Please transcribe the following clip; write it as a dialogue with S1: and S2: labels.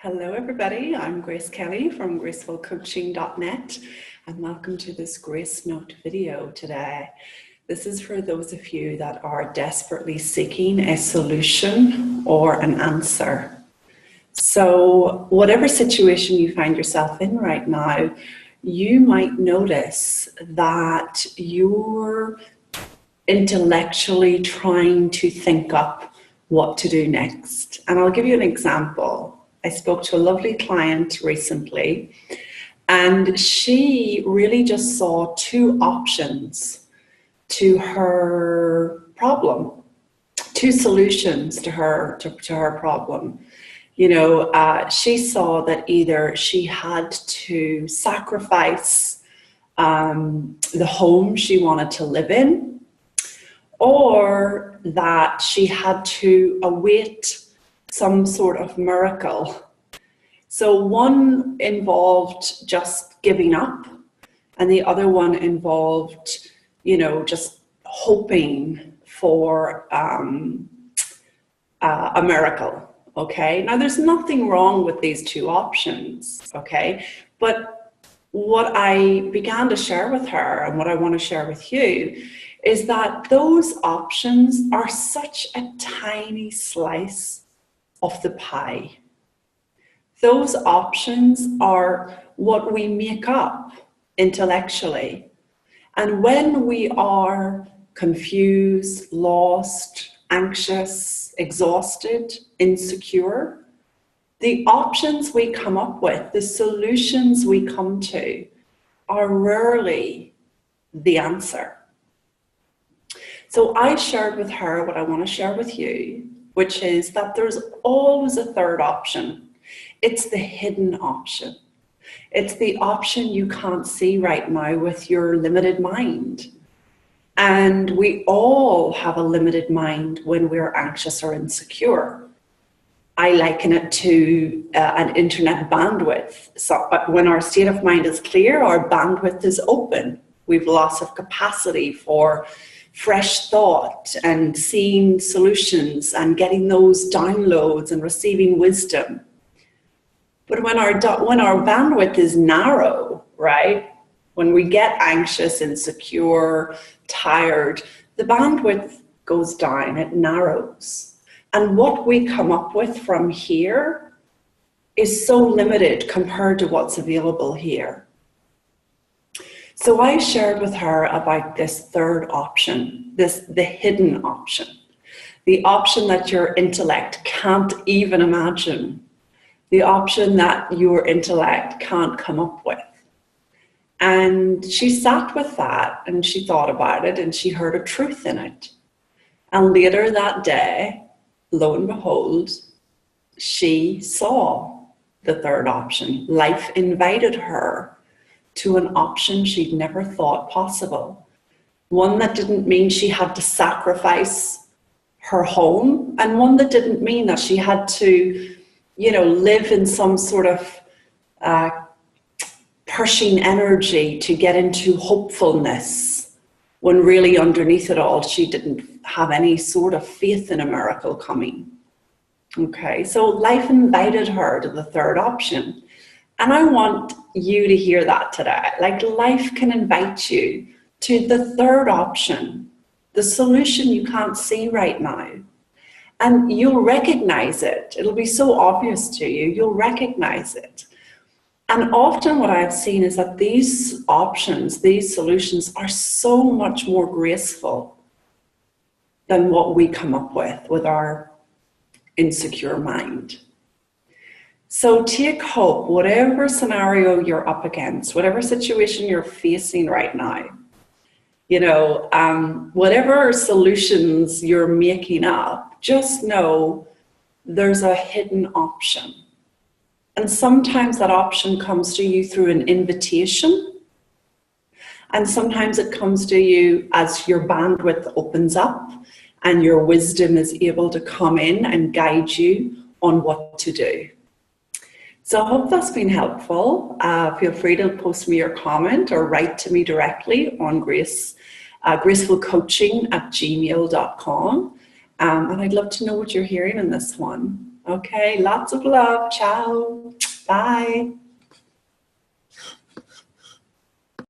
S1: Hello everybody, I'm Grace Kelly from gracefulcoaching.net and welcome to this Grace Note video today. This is for those of you that are desperately seeking a solution or an answer. So whatever situation you find yourself in right now, you might notice that you're intellectually trying to think up what to do next. And I'll give you an example. I spoke to a lovely client recently, and she really just saw two options to her problem, two solutions to her problem. You know, she saw that either she had to sacrifice the home she wanted to live in, or that she had to await some sort of miracle. So one involved just giving up, and the other one involved, you know, just hoping for a miracle. Okay, now there's nothing wrong with these two options. Okay, but what I began to share with her, and what I want to share with you, is that those options are such a tiny slice of the pie. Those options are what we make up intellectually. And when we are confused, lost, anxious, exhausted, insecure, the options we come up with, the solutions we come to, are rarely the answer. So I shared with her what I want to share with you, which is that there's always a third option. It's the hidden option. It's the option you can't see right now with your limited mind. And we all have a limited mind when we're anxious or insecure. I liken it to an internet bandwidth. So when our state of mind is clear, our bandwidth is open. We've lots of capacity for fresh thought and seeing solutions and getting those downloads and receiving wisdom. But when our bandwidth is narrow, right? When we get anxious, insecure, tired, the bandwidth goes down, it narrows. And what we come up with from here is so limited compared to what's available here. So I shared with her about this third option, the hidden option, the option that your intellect can't even imagine, the option that your intellect can't come up with. And she sat with that and she thought about it and she heard a truth in it. And later that day, lo and behold, she saw the third option. Life invited her to an option she'd never thought possible. One that didn't mean she had to sacrifice her home, and one that didn't mean that she had to, you know, live in some sort of pushing energy to get into hopefulness, when really underneath it all, she didn't have any sort of faith in a miracle coming. Okay, so life invited her to the third option. And I want you to hear that today. Like, life can invite you to the third option, the solution you can't see right now. And you'll recognize it. It'll be so obvious to you. You'll recognize it. And often what I've seen is that these options, these solutions, are so much more graceful than what we come up with our insecure mind. So take hope, whatever scenario you're up against, whatever situation you're facing right now, you know, whatever solutions you're making up, just know there's a hidden option. And sometimes that option comes to you through an invitation. And sometimes it comes to you as your bandwidth opens up and your wisdom is able to come in and guide you on what to do. So I hope that's been helpful. Feel free to post me your comment or write to me directly on gracefulcoaching@gmail.com. And I'd love to know what you're hearing in this one. Okay, lots of love. Ciao. Bye.